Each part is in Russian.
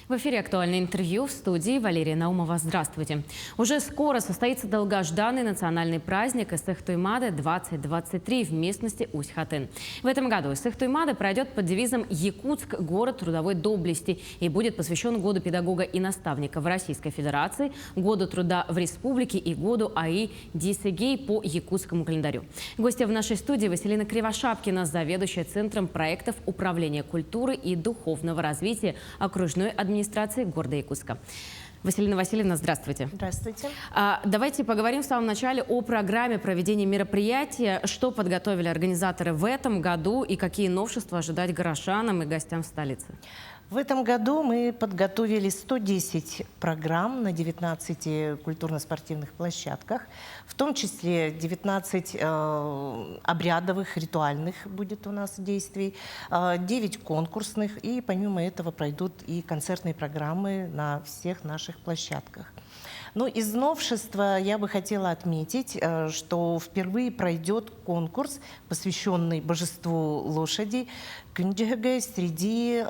В эфире «Актуальное интервью», в студии Валерия Наумова. Здравствуйте. Уже скоро состоится долгожданный национальный праздник Иссык-Туймады 2023 в местности Усть-Хатын. В этом году Иссык-Туймады пройдет под девизом «Якутск – город трудовой доблести» и будет посвящен Году педагога и наставника в Российской Федерации, Году труда в Республике и Году АИ Дисэгей по якутскому календарю. Гостья в нашей студии Василина Кривошапкина, заведующая Центром проектов управления культуры и духовного развития окружной администрации города Якутска. Василина Васильевна, здравствуйте. Здравствуйте. Давайте поговорим в самом начале о программе проведения мероприятия. Что подготовили организаторы в этом году и какие новшества ожидать горожанам и гостям в столице? В этом году мы подготовили 110 программ на 19 культурно-спортивных площадках, в том числе 19 обрядовых, ритуальных будет у нас действий, 9 конкурсных, и помимо этого пройдут и концертные программы на всех наших площадках. Ну, из новшества я бы хотела отметить, что впервые пройдет конкурс, посвященный божеству лошади, Күндүхүгө, среди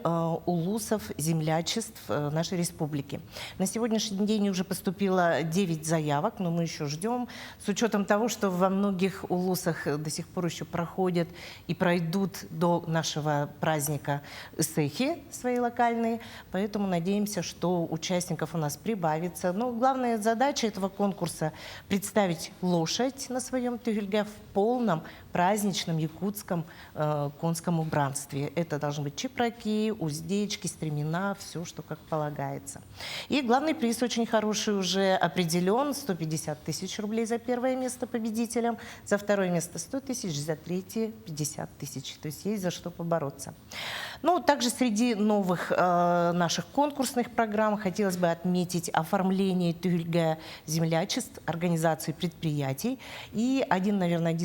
улусов, землячеств нашей республики. На сегодняшний день уже поступило 9 заявок, но мы еще ждем. С учетом того, что во многих улусах до сих пор еще проходят и пройдут до нашего праздника исэхи свои локальные, поэтому надеемся, что участников у нас прибавится. Но главная задача этого конкурса – представить лошадь на своем тюгельге в полном праздничном якутском конском убранстве. Это должны быть чепраки, уздечки, стремена, все, что как полагается. И главный приз очень хороший уже определен. 150 тысяч рублей за первое место победителям, за второе место 100 тысяч, за третье 50 тысяч. То есть есть за что побороться. Ну, также среди новых наших конкурсных программ хотелось бы отметить оформление тюгельга землячеств, организации предприятий. И один, наверное,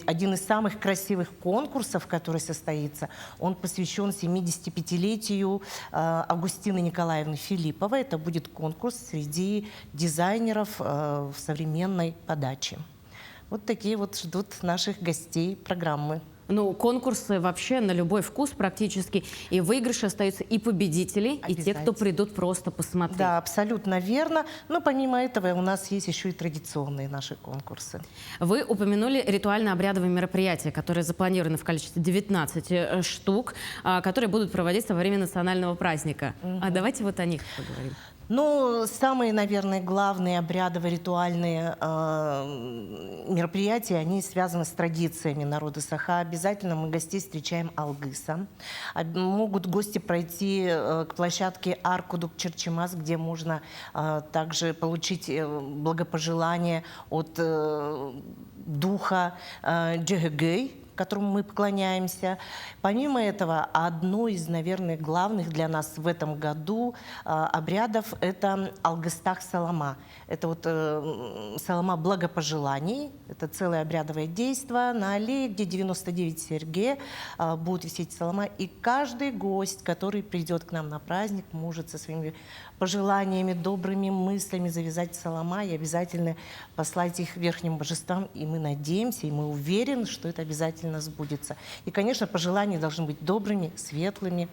один из самых красивых конкурсов, который состоится, он посвящен 75-летию Августины Николаевны Филипповой. Это будет конкурс среди дизайнеров в современной подаче. Вот такие вот ждут наших гостей программы. Ну, конкурсы вообще на любой вкус практически. И выигрыши остаются и победителей, и те, кто придут просто посмотреть. Да, абсолютно верно. Но помимо этого у нас есть еще и традиционные наши конкурсы. Вы упомянули ритуально-обрядовые мероприятия, которые запланированы в количестве 19 штук, которые будут проводиться во время национального праздника. А давайте вот о них поговорим. Ну, самые, наверное, главные обрядово-ритуальные мероприятия, они связаны с традициями народа Саха. Обязательно мы гостей встречаем алгыса. Могут гости пройти к площадке Аркудук Черчимас, где можно также получить благопожелание от духа Джэгэгэй, которому мы поклоняемся. Помимо этого, одно из, наверное, главных для нас в этом году обрядов – это Алгыстах Салама. Это вот Салама благопожеланий. Это целое обрядовое действие на аллее, где 99 серге будут висеть Салама. И каждый гость, который придет к нам на праздник, может со своими пожеланиями, добрыми мыслями завязать Салама и обязательно послать их верхним божествам. И мы надеемся, и мы уверены, что это обязательно сбудется. И, конечно, пожелания должны быть добрыми, светлыми,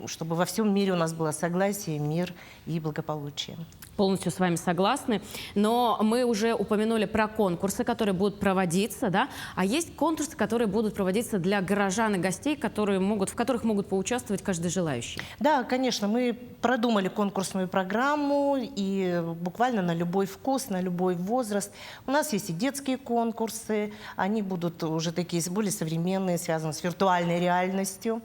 чтобы во всем мире у нас было согласие, мир и благополучие. Полностью с вами согласны. Но мы уже упомянули про конкурсы, которые будут проводиться, да? А есть конкурсы, которые будут проводиться для горожан и гостей, в которых могут поучаствовать каждый желающий. Да, конечно, мы продумали конкурсную программу, и буквально на любой вкус, на любой возраст. У нас есть и детские конкурсы, они будут уже такие более современные, связаны с виртуальной реальностью.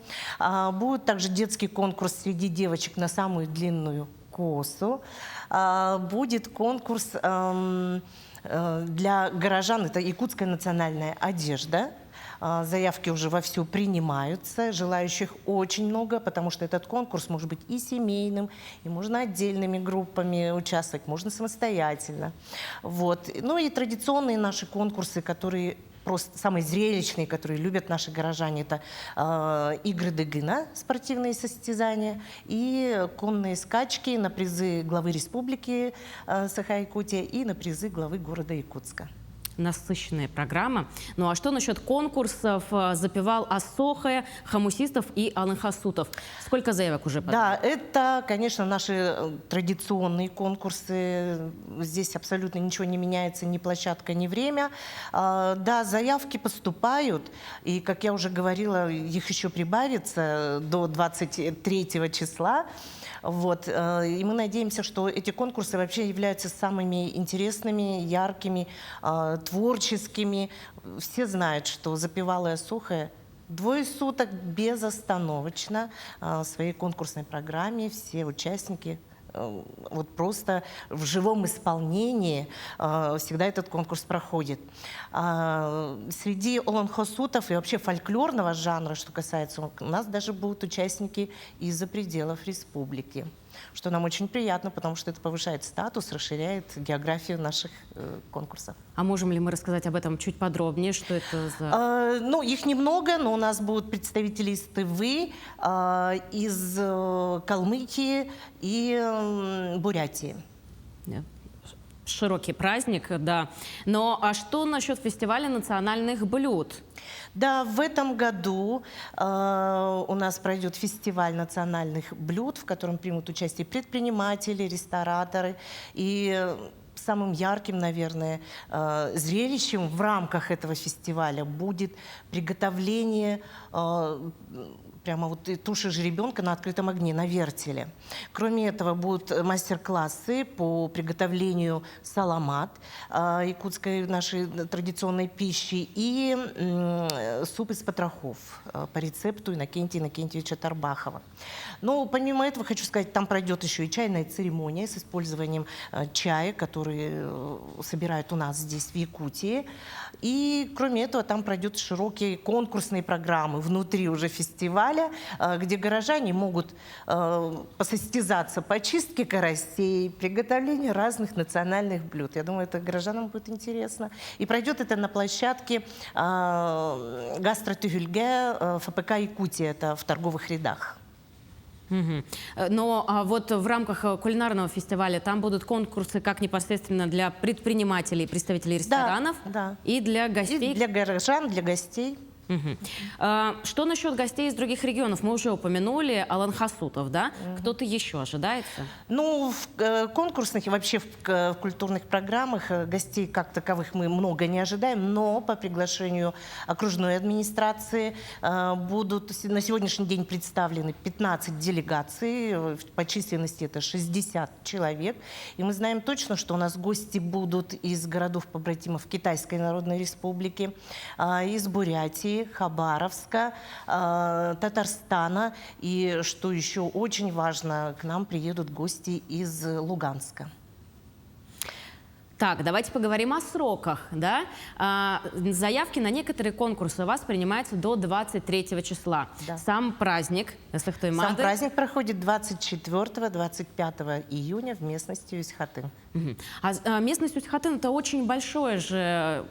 Будет также детский конкурс среди девочек на самую длинную косу. Будет конкурс для горожан, это якутская национальная одежда. Заявки уже вовсю принимаются, желающих очень много, потому что этот конкурс может быть и семейным, и можно отдельными группами участвовать, можно самостоятельно. Вот. Ну и традиционные наши конкурсы, которые просто самые зрелищные, которые любят наши горожане, это игры Дыгына, спортивные состязания, и конные скачки на призы главы республики Саха-Якутия и на призы главы города Якутска. насыщенная программа. Ну а что насчет конкурсов «Запевал Асохая», «Хамусистов» и «Аланхасутов»? Сколько заявок уже подали? Да, это, конечно, наши традиционные конкурсы. Здесь абсолютно ничего не меняется, ни площадка, ни время. Да, заявки поступают, и, как я уже говорила, их еще прибавится до 23 числа. Вот. И мы надеемся, что эти конкурсы вообще являются самыми интересными, яркими, творческими. Все знают, что «Запевала Асохая» 2 суток безостановочно в своей конкурсной программе все участники вот просто в живом исполнении всегда этот конкурс проходит. Среди оланхосутов и вообще фольклорного жанра, что касается, у нас даже будут участники из-за пределов республики, что нам очень приятно, потому что это повышает статус, расширяет географию наших конкурсов. А можем ли мы рассказать об этом чуть подробнее, что это за... Ну, их немного, но у нас будут представители из Тывы, из Калмыкии и Бурятии. Широкий праздник, да. Но а что насчет фестиваля национальных блюд? Да, в этом году у нас пройдет фестиваль национальных блюд, в котором примут участие предприниматели, рестораторы. И самым ярким, наверное, зрелищем в рамках этого фестиваля будет приготовление прямо вот туши жеребенка на открытом огне, на вертеле. Кроме этого, будут мастер-классы по приготовлению саламат, якутской нашей традиционной пищи, и суп из потрохов по рецепту Иннокентия Иннокентьевича Тарбахова. Но помимо этого, хочу сказать, там пройдет еще и чайная церемония с использованием чая, который собирают у нас здесь, в Якутии. И кроме этого, там пройдут широкие конкурсные программы внутри уже фестиваля, где горожане могут посостязаться по чистке карасей, приготовлению разных национальных блюд. Я думаю, это горожанам будет интересно. И пройдет это на площадке Гастротюгюльге ФПК Якутия, это в торговых рядах. Но вот в рамках кулинарного фестиваля там будут конкурсы как непосредственно для предпринимателей, представителей ресторанов, да. И для гостей. И для горожан, для гостей. Что насчет гостей из других регионов? Мы уже упомянули аланхасутов, да? Кто-то еще ожидается? Ну, в конкурсных и вообще в культурных программах гостей как таковых мы много не ожидаем, но по приглашению окружной администрации будут на сегодняшний день представлены 15 делегаций, по численности это 60 человек. И мы знаем точно, что у нас гости будут из городов-побратимов Китайской Народной Республики, из Бурятии, Хабаровска, Татарстана. И, что еще очень важно, к нам приедут гости из Луганска. Так, давайте поговорим о сроках. Да? Заявки на некоторые конкурсы у вас принимаются до 23 числа. Да. Сам праздник Сыхтуймады. Сам праздник проходит 24-25 июня в местности Усть-Хатын. А местность Усть-Хатын — это очень большая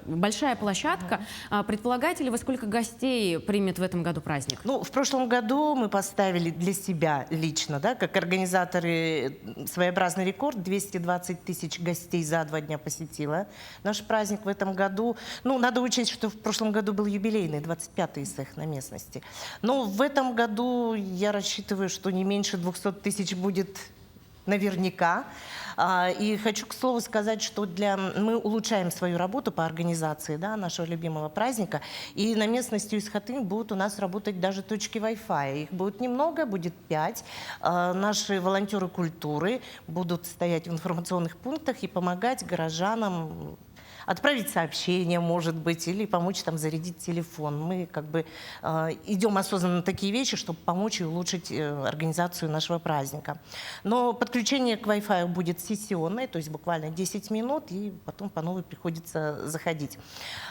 площадка. Предполагаете ли вы, сколько гостей примет в этом году праздник? Ну, в прошлом году мы поставили для себя лично, да, как организаторы, своеобразный рекорд. 220 тысяч гостей за 2 дня посетила наш праздник. В этом году, ну, надо учесть, что в прошлом году был юбилейный, 25-й СЭХ на местности. Но в этом году я рассчитываю, что не меньше 200 тысяч будет наверняка. И хочу, к слову, сказать, что мы улучшаем свою работу по организации, да, нашего любимого праздника. И на местности Усть-Хатын будут у нас работать даже точки Wi-Fi. Их будет немного, будет 5. Наши волонтеры культуры будут стоять в информационных пунктах и помогать горожанам отправить сообщение, может быть, или помочь там зарядить телефон. Мы как бы идем осознанно на такие вещи, чтобы помочь и улучшить организацию нашего праздника. Но подключение к Wi-Fi будет сессионное, то есть буквально 10 минут, и потом по новой приходится заходить.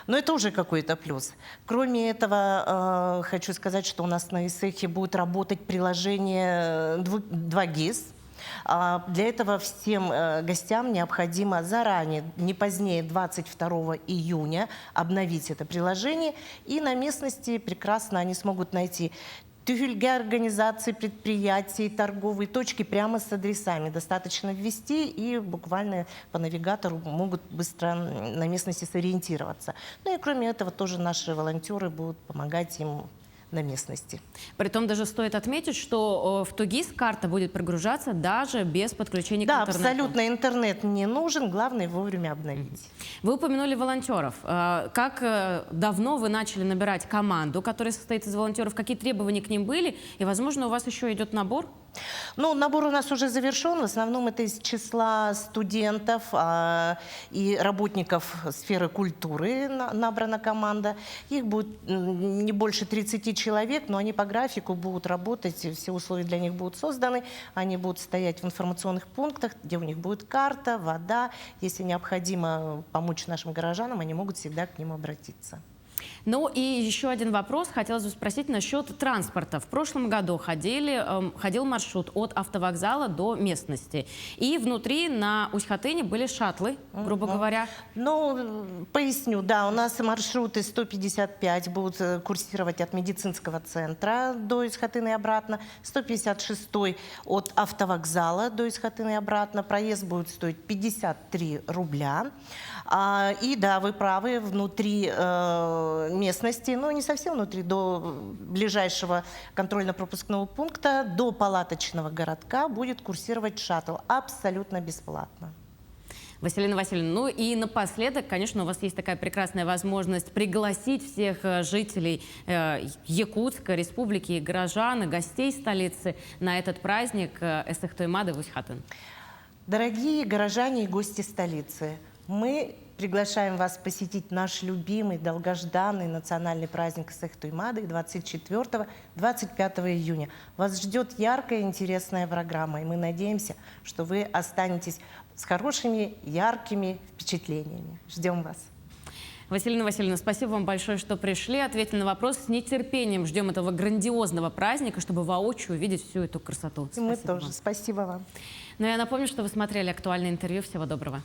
Но это уже какой-то плюс. Кроме этого, хочу сказать, что у нас на ИСЭХе будет работать приложение 2GIS. Для этого всем гостям необходимо заранее, не позднее 22 июня, обновить это приложение. И на местности прекрасно они смогут найти тюфельги организации предприятий, торговые точки прямо с адресами. Достаточно ввести, и буквально по навигатору могут быстро на местности сориентироваться. Ну и кроме этого тоже наши волонтеры будут помогать им на местности. Притом даже стоит отметить, что в Тугис карта будет прогружаться даже без подключения к Да, интернету. абсолютно интернет не нужен, главное вовремя обновить. Вы упомянули волонтеров. Как давно вы начали набирать команду, которая состоит из волонтеров? Какие требования к ним были? И, возможно, у вас еще идет набор? Ну, набор у нас уже завершен. В основном это из числа студентов и работников сферы культуры набрана команда. Их будет не больше 30 человек, но они по графику будут работать, все условия для них будут созданы. Они будут стоять в информационных пунктах, где у них будет карта, вода. Если необходимо помочь нашим горожанам, они могут всегда к ним обратиться. Ну и еще один вопрос. Хотелось бы спросить насчет транспорта. В прошлом году ходил маршрут от автовокзала до местности. И внутри на Усть-Хатыне были шаттлы, грубо говоря. Ну, поясню, да, у нас маршруты 155 будут курсировать от медицинского центра до Усть-Хатыны и обратно, 156 от автовокзала до Усть-Хатыны и обратно. Проезд будет стоить 53 рубля. И да, вы правы, внутри местности, но не совсем внутри, до ближайшего контрольно-пропускного пункта, до палаточного городка будет курсировать шаттл абсолютно бесплатно. Василина Васильевна, ну и напоследок, конечно, у вас есть такая прекрасная возможность пригласить всех жителей Якутска, республики, горожан, и гостей столицы на этот праздник Эсех-Туймаде в Усть-Хатын. Дорогие горожане и гости столицы, мы приглашаем вас посетить наш любимый, долгожданный национальный праздник Эсех-Туймаде 24-25 июня. Вас ждет яркая и интересная программа, и мы надеемся, что вы останетесь с хорошими, яркими впечатлениями. Ждем вас. Василина Васильевна, спасибо вам большое, что пришли, ответили на вопрос. С нетерпением ждем этого грандиозного праздника, чтобы воочию увидеть всю эту красоту. И мы тоже. Спасибо вам. Но я напомню, что вы смотрели актуальное интервью. Всего доброго.